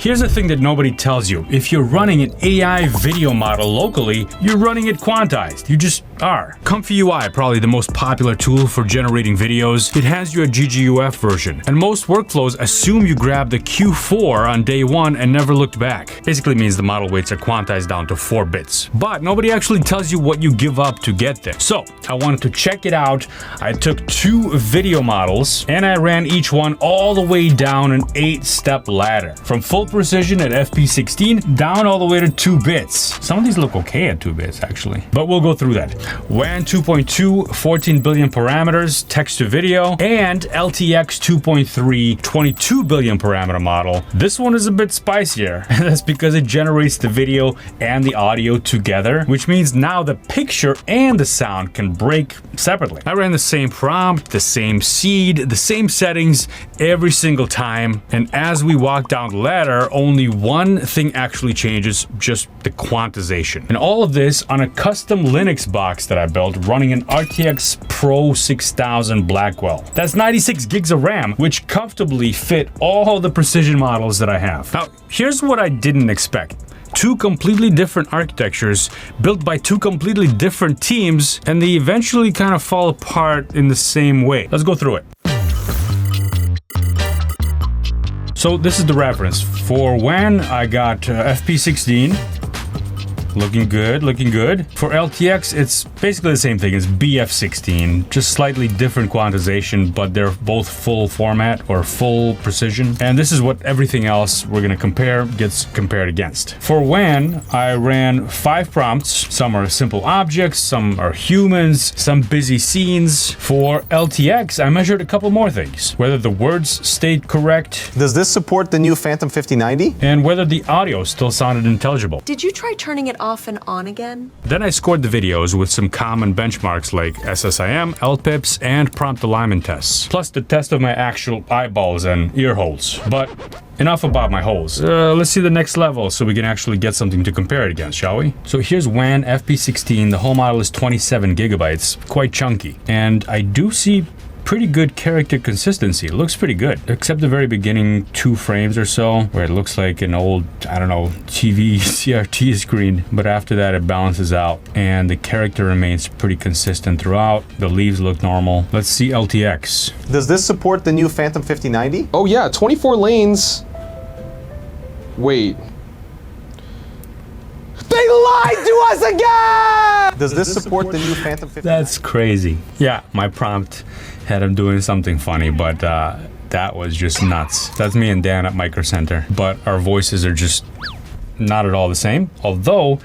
Here's the thing that nobody tells you. If you're running an AI video model locally, you're running it quantized. You just are. Comfy UI, probably the most popular tool for generating videos. It has you a GGUF version, and most workflows assume you grab the Q4 on day one and never looked back. Basically means the model weights are quantized down to 4 bits. But nobody actually tells you what you give up to get there. So I wanted to check it out. I took 2 video models and I ran each one all the way down an 8-step ladder. From full precision at FP16 down all the way to 2 bits. Some of these look okay at 2 bits actually, but we'll go through that. WAN 2.2, 14 billion parameters, text to video, and LTX 2.3, 22 billion parameter model. This one is a bit spicier, and that's because it generates the video and the audio together, which means now the picture and the sound can break separately. I ran the same prompt, the same seed, the same settings every single time, and as we walk down the ladder, only one thing actually changes, just the quantization. And all of this on a custom Linux box that I built running an RTX Pro 6000 Blackwell. That's 96 gigs of RAM, which comfortably fit all the precision models that I have. Now, here's what I didn't expect. 2 completely different architectures built by 2 completely different teams, and they eventually kind of fall apart in the same way. Let's go through it. So this is the reference. For WAN, I got FP16. Looking good, looking good. For LTX, it's basically the same thing. It's BF16, just slightly different quantization, but they're both full format or full precision. And this is what everything else we're gonna compare gets compared against. For WAN, I ran 5 prompts. Some are simple objects, some are humans, some busy scenes. For LTX, I measured a couple more things. Whether the words stayed correct. Does this support the new Phantom 5090? And whether the audio still sounded intelligible. Did you try turning it off and on again? Then I scored the videos with some common benchmarks like SSIM, LPIPs, and prompt alignment tests, plus the test of my actual eyeballs and ear holes. But enough about my holes. Let's see the next level so we can actually get something to compare it against, shall we? So here's WAN FP16. The whole model is 27 gigabytes, quite chunky. And I do see pretty good character consistency. It looks pretty good, except the very beginning 2 frames or so, where it looks like an old, I don't know, TV CRT screen. But after that, it balances out, and the character remains pretty consistent throughout. The leaves look normal. Let's see LTX. Does this support the new Phantom 5090? Oh yeah, 24 lanes. Wait. They lied to us again! Does this support the new Phantom 5090? That's crazy. Yeah, my prompt had him doing something funny, but that was just nuts. That's me and Dan at Micro Center. But our voices are just not at all the same. Although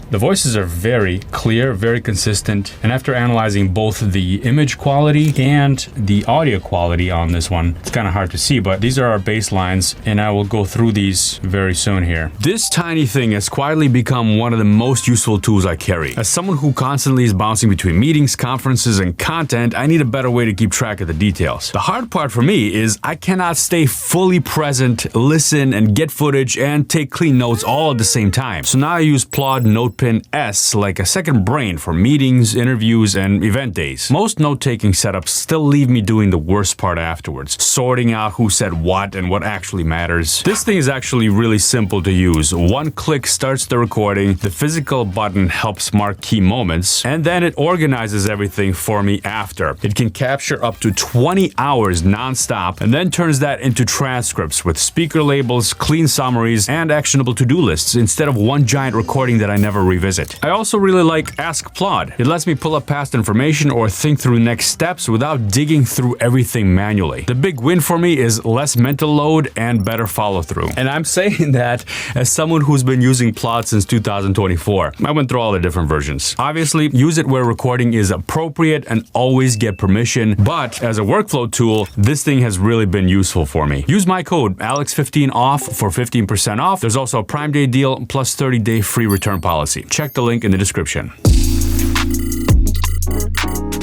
the voices are very clear, very consistent, and after analyzing both the image quality and the audio quality on this one, it's kind of hard to see, but these are our baselines, and I will go through these very soon here. This tiny thing has quietly become one of the most useful tools I carry. As someone who constantly is bouncing between meetings, conferences, and content, I need a better way to keep track of the details. The hard part for me is I cannot stay fully present, listen, and get footage, and take clean notes all at the same time. So now I use Plod Notepad S like a second brain for meetings, interviews, and event days. Most note-taking setups still leave me doing the worst part afterwards, sorting out who said what and what actually matters. This thing is actually really simple to use. One click starts the recording, the physical button helps mark key moments, and then it organizes everything for me after. It can capture up to 20 hours non-stop, and then turns that into transcripts with speaker labels, clean summaries, and actionable to-do lists instead of one giant recording that I never revisit. I also really like Ask Plod. It lets me pull up past information or think through next steps without digging through everything manually. The big win for me is less mental load and better follow-through. And I'm saying that as someone who's been using Plod since 2024. I went through all the different versions. Obviously, use it where recording is appropriate and always get permission, but as a workflow tool, this thing has really been useful for me. Use my code ALEX15OFF for 15% off. There's also a Prime Day deal plus 30-day free return policy. Check the link in the description.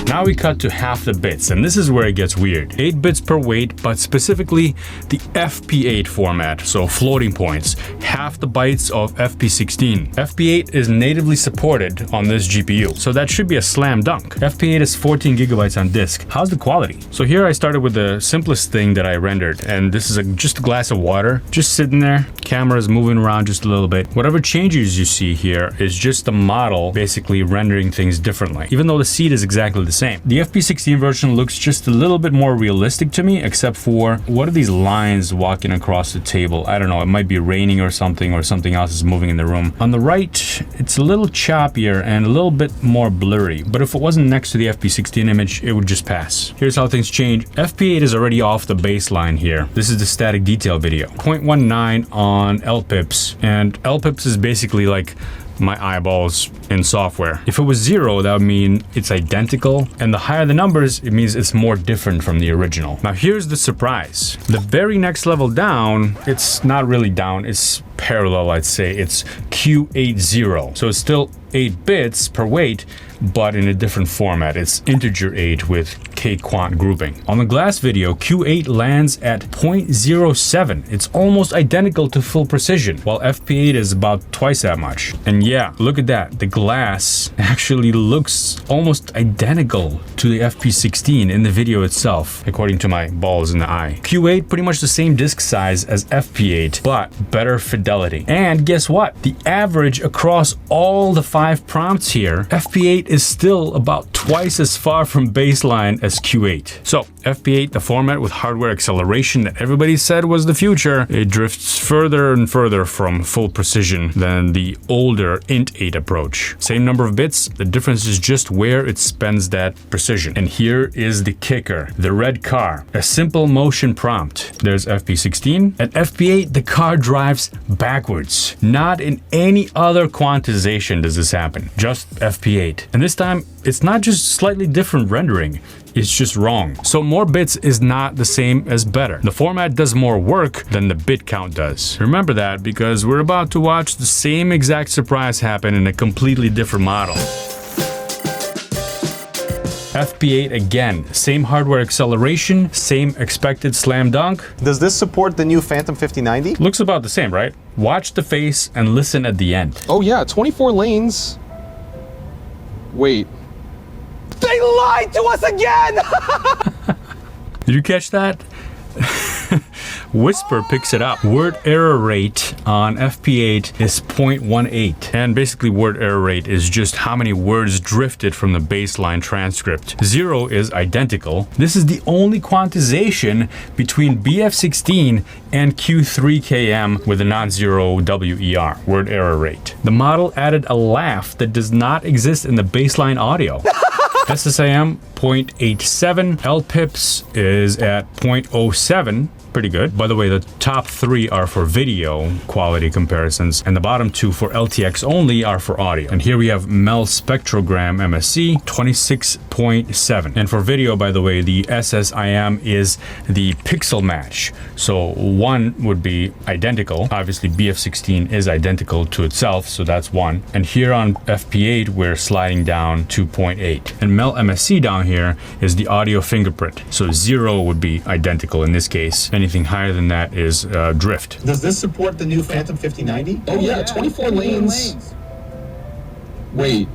Now we cut to half the bits, and this is where it gets weird. 8 bits per weight, but specifically the FP8 format, so floating points, half the bytes of FP16. FP8 is natively supported on this GPU, so that should be a slam dunk. FP8 is 14 gigabytes on disk. How's the quality? So here I started with the simplest thing that I rendered, and this is just a glass of water, just sitting there. Camera is moving around just a little bit. Whatever changes you see here is just the model basically rendering things differently, even though the seed is exactly the same. The FP16 version looks just a little bit more realistic to me, except for what are these lines walking across the table? I don't know, it might be raining or something else is moving in the room. On the right, it's a little choppier and a little bit more blurry, but if it wasn't next to the FP16 image, it would just pass. Here's how things change. FP8 is already off the baseline here. This is the static detail video. 0.19 on LPIPs, and LPIPs is basically like my eyeballs in software. If it was 0, that would mean it's identical, and the higher the numbers, it means it's more different from the original. Now here's the surprise. The very next level down, it's not really down, it's parallel, I'd say. It's Q80. So it's still 8 bits per weight, but in a different format. It's integer 8 with K-quant grouping. On the glass video, Q8 lands at 0.07. It's almost identical to full precision, while FP8 is about twice that much. And yeah, look at that. The glass actually looks almost identical to the FP16 in the video itself, according to my balls in the eye. Q8, pretty much the same disk size as FP8, but better fidelity. And guess what? The average across all the 5 prompts here, FP8 is still about twice as far from baseline as Q8. So FP8, the format with hardware acceleration that everybody said was the future, it drifts further and further from full precision than the older int8 approach. Same number of bits, the difference is just where it spends that precision. And here is the kicker, the red car, a simple motion prompt. There's FP16. At FP8, the car drives backwards. Not in any other quantization does this happen, just FP8. And this time, it's not just slightly different rendering, it's just wrong. So more bits is not the same as better. The format does more work than the bit count does. Remember that, because we're about to watch the same exact surprise happen in a completely different model. FP8 again, same hardware acceleration, same expected slam dunk. Does this support the new Phantom 5090? Looks about the same, right? Watch the face and listen at the end. Oh yeah, 24 lanes. Wait. They lied to us again! Did you catch that? Whisper picks it up. Word error rate on FP8 is 0.18. And basically word error rate is just how many words drifted from the baseline transcript. 0 is identical. This is the only quantization between BF16 and Q3KM with a non-zero WER, word error rate. The model added a laugh that does not exist in the baseline audio. SSIM 0.87, LPIPs is at 0.07, pretty good. By the way, the top 3 are for video quality comparisons, and the bottom 2 for LTX only are for audio. And here we have Mel Spectrogram MSC 26.7. And for video, by the way, the SSIM is the pixel match. So 1 would be identical. Obviously, BF16 is identical to itself, so that's 1. And here on FP8, we're sliding down to 0.8. And Mel MSC down here is the audio fingerprint. So 0 would be identical in this case. Anything higher than that is drift. Does this support the new Phantom 5090? Oh yeah, 24 lanes. Wait.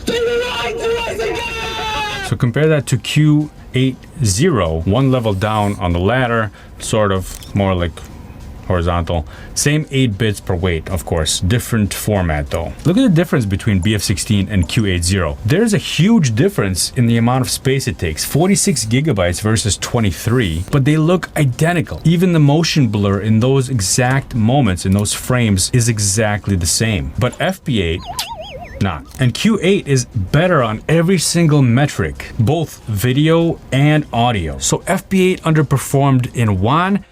They lied to us again! So compare that to Q80, 1 level down on the ladder, sort of more like horizontal. Same 8 bits per weight, of course. Different format though. Look at the difference between BF16 and Q80. There's a huge difference in the amount of space it takes. 46 gigabytes versus 23, but they look identical. Even the motion blur in those exact moments, in those frames, is exactly the same. But FP8, not. And Q8 is better on every single metric, both video and audio. So FP8 underperformed in WAN,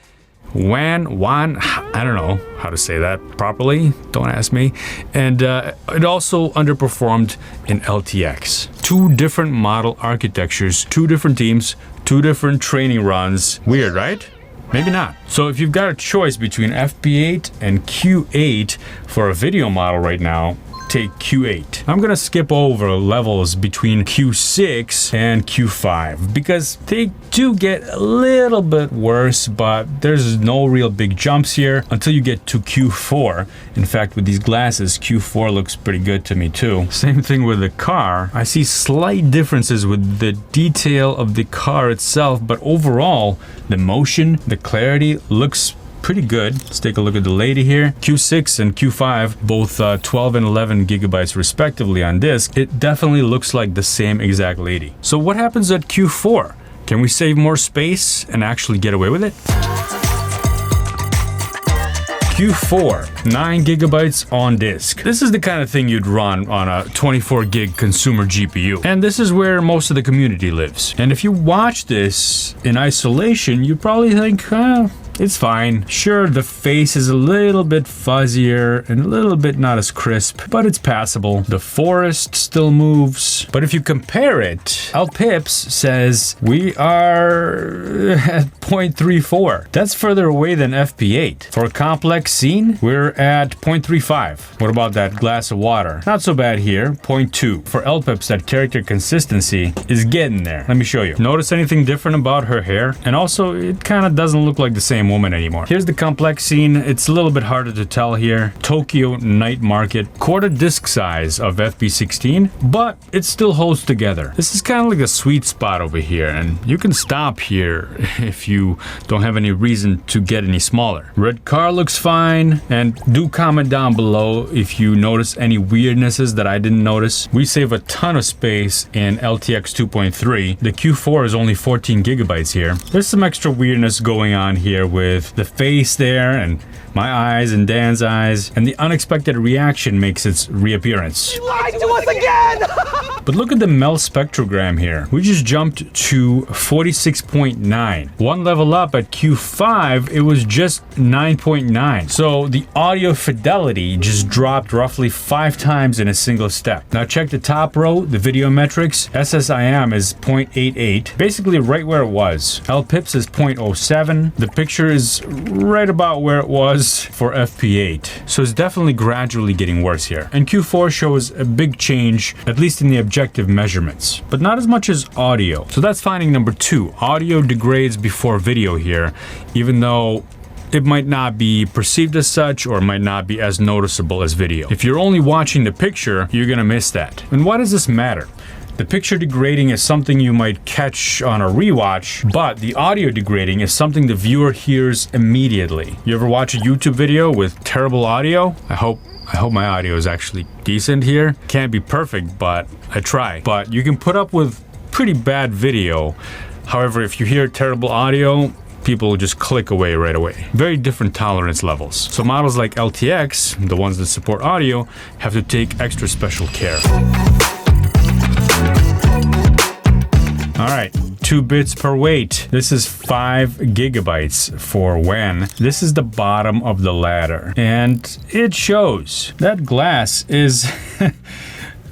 I don't know how to say that properly, don't ask me. And it also underperformed in LTX. 2 different model architectures, 2 different teams, 2 different training runs. Weird, right? Maybe not. So if you've got a choice between FP8 and Q8 for a video model right now, take Q8. I'm gonna skip over levels between Q6 and Q5 because they do get a little bit worse, but there's no real big jumps here until you get to Q4. In fact, with these glasses, Q4 looks pretty good to me too. Same thing with the car. I see slight differences with the detail of the car itself, but overall, the motion, the clarity looks pretty good. Let's take a look at the lady here. Q6 and Q5, both 12 and 11 gigabytes respectively on disk. It definitely looks like the same exact lady. So what happens at Q4? Can we save more space and actually get away with it? Q4, 9 gigabytes on disk. This is the kind of thing you'd run on a 24 gig consumer GPU. And this is where most of the community lives. And if you watch this in isolation, you probably think, it's fine. Sure, the face is a little bit fuzzier and a little bit not as crisp, but it's passable. The forest still moves. But if you compare it, LPips says we are at 0.34. That's further away than FP8. For a complex scene, we're at 0.35. What about that glass of water? Not so bad here, 0.2. For LPips, that character consistency is getting there. Let me show you. Notice anything different about her hair? And also, it kind of doesn't look like the same woman anymore. Here's the complex scene. It's a little bit harder to tell here. Tokyo night market, quarter disk size of FP16, but it still holds together. This is kind of like a sweet spot over here, and you can stop here if you don't have any reason to get any smaller. Red car looks fine, and do comment down below if you notice any weirdnesses that I didn't notice. We save a ton of space in LTX 2.3. The Q4 is only 14 gigabytes here. There's some extra weirdness going on here with the face there and my eyes and Dan's eyes, and the unexpected reaction makes its reappearance. You lied to us again! But look at the Mel spectrogram here. We just jumped to 46.9. One level up at Q5, it was just 9.9. So the audio fidelity just dropped roughly 5 times in a single step. Now check the top row, the video metrics. SSIM is 0.88, basically right where it was. LPips is 0.07. The picture is right about where it was for FP8. So it's definitely gradually getting worse here. And Q4 shows a big change, at least in the objective measurements, but not as much as audio. So that's finding number 2. Audio degrades before video here, even though it might not be perceived as such or might not be as noticeable as video. If you're only watching the picture, you're gonna miss that. And why does this matter? The picture degrading is something you might catch on a rewatch, but the audio degrading is something the viewer hears immediately. You ever watch a YouTube video with terrible audio? I hope my audio is actually decent here. Can't be perfect, but I try. But you can put up with pretty bad video. However, if you hear terrible audio, people will just click away right away. Very different tolerance levels. So models like LTX, the ones that support audio, have to take extra special care. All right, 2 bits per weight. This is 5 gigabytes for when. This is the bottom of the ladder, and it shows. That glass is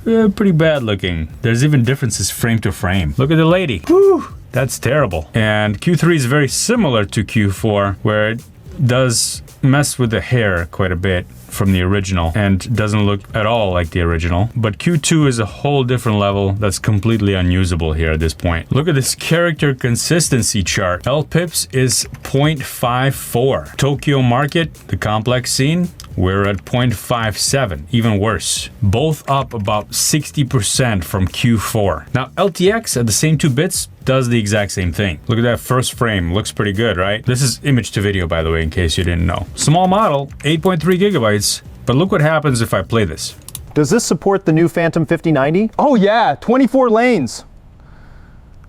pretty bad looking. There's even differences frame to frame. Look at the lady. Whew, that's terrible. And Q3 is very similar to Q4, where it does mess with the hair quite a bit from the original and doesn't look at all like the original. But Q2 is a whole different level that's completely unusable here at this point. Look at this character consistency chart. LPips is 0.54. Tokyo market, the complex scene, we're at 0.57, even worse. Both up about 60% from Q4. Now LTX at the same 2 bits does the exact same thing. Look at that first frame, looks pretty good, right? This is image to video, by the way, in case you didn't know. Small model, 8.3 gigabytes, but look what happens if I play this. Does this support the new Phantom 5090? Oh yeah, 24 lanes.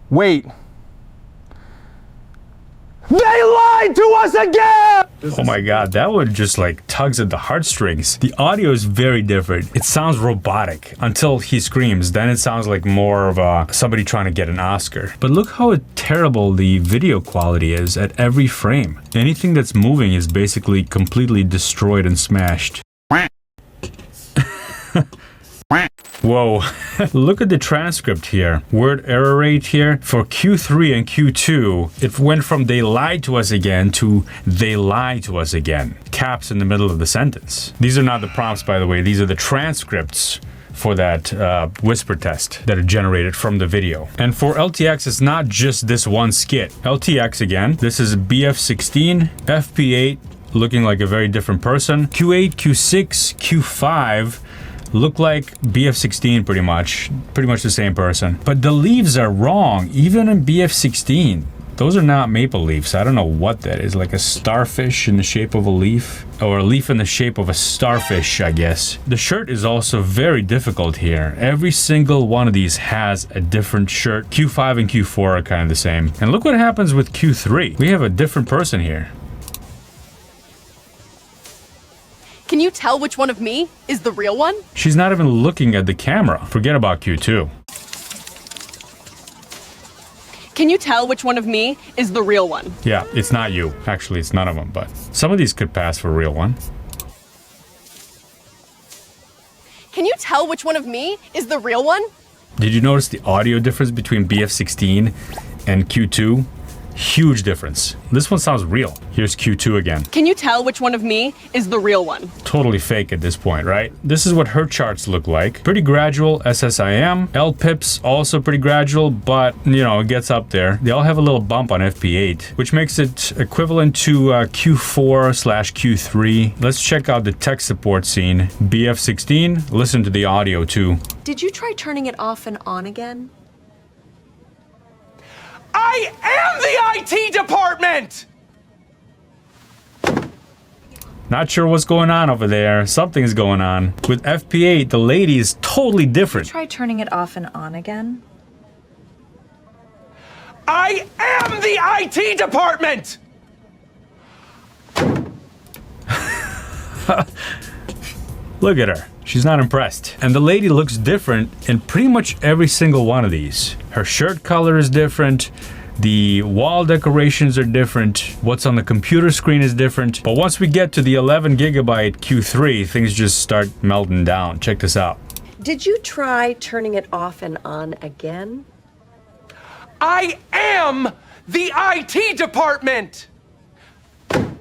Wait. They lied to us again! Oh my god, that one just like tugs at the heartstrings. The audio is very different. It sounds robotic until he screams. Then it sounds like more of somebody trying to get an Oscar. But look how terrible the video quality is at every frame. Anything that's moving is basically completely destroyed and smashed. Whoa, look at the transcript here. Word error rate here for Q3 and Q2. It went from they lied to us again to they lie to us again. Caps in the middle of the sentence. These are not the prompts, by the way. These are the transcripts for that whisper test that are generated from the video. And for LTX, it's not just this one skit. LTX again, this is BF16, FP8, looking like a very different person. Q8, Q6, Q5, look like BF16 pretty much the same person. But the leaves are wrong, even in BF16. Those are not maple leaves. I don't know what that is, like a starfish in the shape of a leaf, or a leaf in the shape of a starfish, I guess. The shirt is also very difficult here. Every single one of these has a different shirt. Q5 and Q4 are kind of the same. And look what happens with Q3. We have a different person here. Can you tell which one of me is the real one? She's not even looking at the camera. Forget about Q2. Can you tell which one of me is the real one? Yeah, it's not you. Actually, it's none of them, but some of these could pass for a real one. Can you tell which one of me is the real one? Did you notice the audio difference between BF16 and Q2? Huge difference. This one sounds real. Here's Q2 again. Can you tell which one of me is the real one? Totally fake at this point, right? This is what her charts look like. Pretty gradual SSIM. LPIPs also pretty gradual, but you know, it gets up there. They all have a little bump on FP8, which makes it equivalent to Q4/Q3. Let's check out the tech support scene. BF16, listen to the audio too. Did you try turning it off and on again? I am the IT department! Not sure what's going on over there. Something's going on. With FP8, the lady is totally different. Try turning it off and on again? I am the IT department! Look at her. She's not impressed. And the lady looks different in pretty much every single one of these. Her shirt color is different. The wall decorations are different. What's on the computer screen is different. But once we get to the 11 gigabyte Q3, things just start melting down. Check this out. Did you try turning it off and on again? I am the IT department! Kind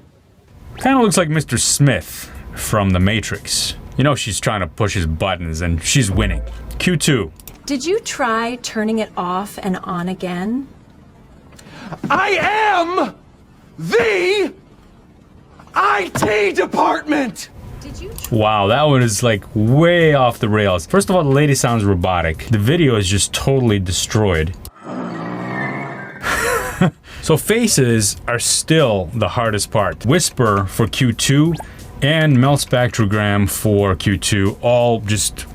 of looks like Mr. Smith from The Matrix. You know, she's trying to push his buttons and she's winning. Q2. Did you try turning it off and on again? I am the IT department! Did you Wow, that one is like way off the rails. First of all, the lady sounds robotic. The video is just totally destroyed. So faces are still the hardest part. Whisper for Q2 and melt spectrogram for Q2 all just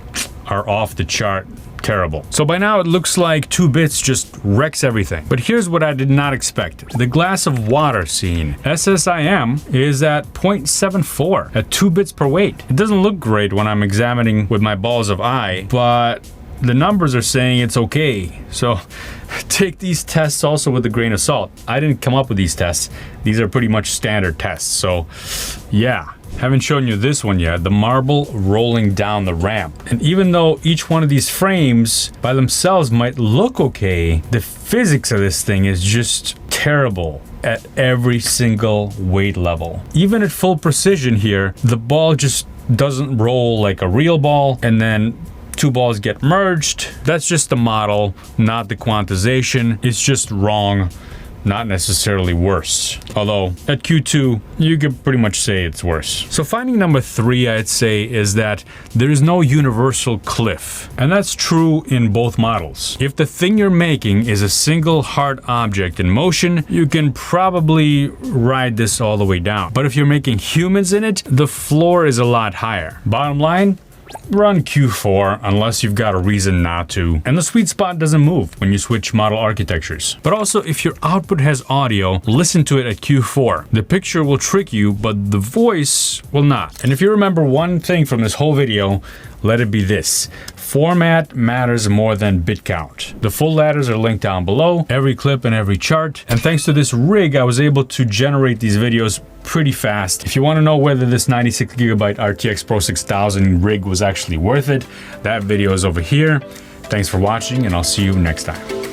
are off the chart. Terrible. So by now it looks like 2 bits just wrecks everything. But here's what I did not expect. The glass of water scene. SSIM is at 0.74 at 2 bits per weight. It doesn't look great when I'm examining with my balls of eye, but the numbers are saying it's okay. So take these tests also with a grain of salt. I didn't come up with these tests. These are pretty much standard tests. So yeah. Haven't shown you this one yet, the marble rolling down the ramp. And even though each one of these frames by themselves might look okay, the physics of this thing is just terrible at every single weight level. Even at full precision here, the ball just doesn't roll like a real ball, and then 2 balls get merged. That's just the model, not the quantization. It's just wrong. Not necessarily worse. Although at Q2, you could pretty much say it's worse. So finding number 3, I'd say, is that there is no universal cliff. And that's true in both models. If the thing you're making is a single hard object in motion, you can probably ride this all the way down. But if you're making humans in it, the floor is a lot higher. Bottom line, run Q4 unless you've got a reason not to. And the sweet spot doesn't move when you switch model architectures. But also, if your output has audio, listen to it at Q4. The picture will trick you, but the voice will not. And if you remember one thing from this whole video, let it be this: format matters more than bit count. The full ladders are linked down below, every clip and every chart. And thanks to this rig, I was able to generate these videos pretty fast. If you want to know whether this 96GB RTX Pro 6000 rig was actually worth it, that video is over here. Thanks for watching, and I'll see you next time.